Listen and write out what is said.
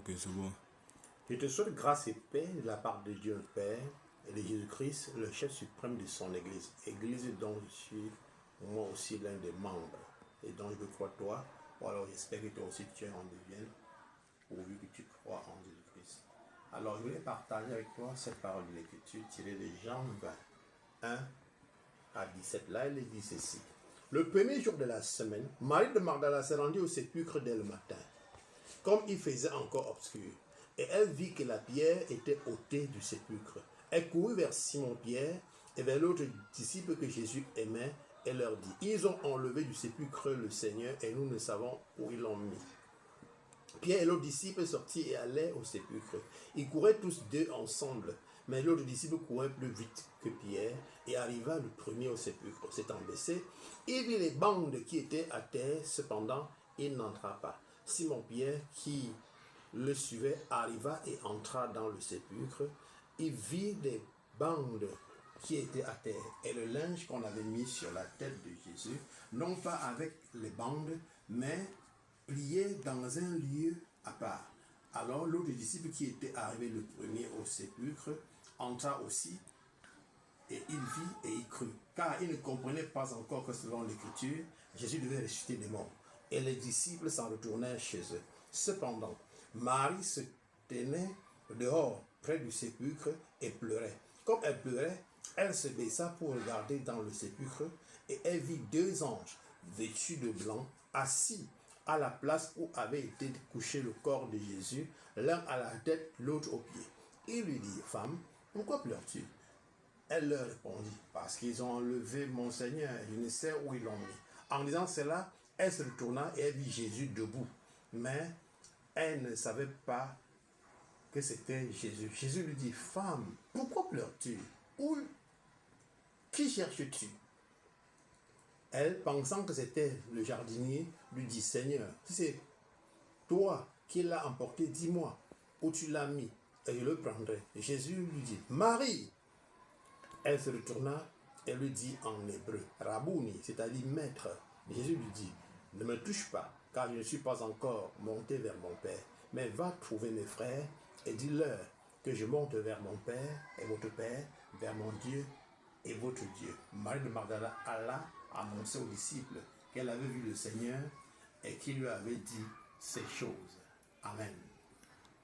que c'est bon. Je te souhaite grâce et paix de la part de Dieu le Père et de Jésus-Christ, le chef suprême de son Église. Église dont je suis moi aussi l'un des membres et dont je veux croire toi. Ou alors j'espère que toi aussi tu en deviennes, pourvu que tu crois en Jésus-Christ. Alors je voulais partager avec toi cette parole de l'Écriture tirée de Jean 20, 1 à 17. Là, il est dit ceci. Le premier jour de la semaine, Marie de Magdala s'est rendue au sépulcre dès le matin, comme il faisait encore obscur. Et elle vit que la pierre était ôtée du sépulcre. Elle courut vers Simon-Pierre et vers l'autre disciple que Jésus aimait et leur dit, ils ont enlevé du sépulcre le Seigneur et nous ne savons où ils l'ont mis. Pierre et l'autre disciple sortirent et allaient au sépulcre. Ils couraient tous deux ensemble, mais l'autre disciple courait plus vite que Pierre et arriva le premier au sépulcre. S'étant baissé, il vit les bandes qui étaient à terre, cependant il n'entra pas. Simon-Pierre, qui le suivait, arriva et entra dans le sépulcre. Il vit des bandes qui étaient à terre et le linge qu'on avait mis sur la tête de Jésus, non pas avec les bandes, mais plié dans un lieu à part. Alors l'autre disciple qui était arrivé le premier au sépulcre entra aussi et il vit et il crut, car il ne comprenait pas encore que selon l'Écriture, Jésus devait ressusciter des morts. Et les disciples s'en retournèrent chez eux. Cependant, Marie se tenait dehors, près du sépulcre, et pleurait. Comme elle pleurait, elle se baissa pour regarder dans le sépulcre, et elle vit deux anges, vêtus de blanc, assis à la place où avait été couché le corps de Jésus, l'un à la tête, l'autre aux pieds. Il lui dit, femme, pourquoi pleures-tu? Elle leur répondit, parce qu'ils ont enlevé mon Seigneur, je ne sais où ils l'ont mis. En disant cela, elle se retourna et elle vit Jésus debout. Mais elle ne savait pas que c'était Jésus. Jésus lui dit, femme, pourquoi pleures-tu? Qui cherches-tu? Elle, pensant que c'était le jardinier, lui dit, Seigneur, si c'est toi qui l'as emporté, dis-moi où tu l'as mis et je le prendrai. Et Jésus lui dit, Marie. Elle se retourna et lui dit en hébreu, Rabouni, c'est-à-dire maître. Jésus lui dit, ne me touche pas, car je ne suis pas encore monté vers mon Père, mais va trouver mes frères et dis-leur que je monte vers mon Père et votre Père, vers mon Dieu et votre Dieu. Marie de Magdala alla annoncer aux disciples qu'elle avait vu le Seigneur et qu'il lui avait dit ces choses. Amen.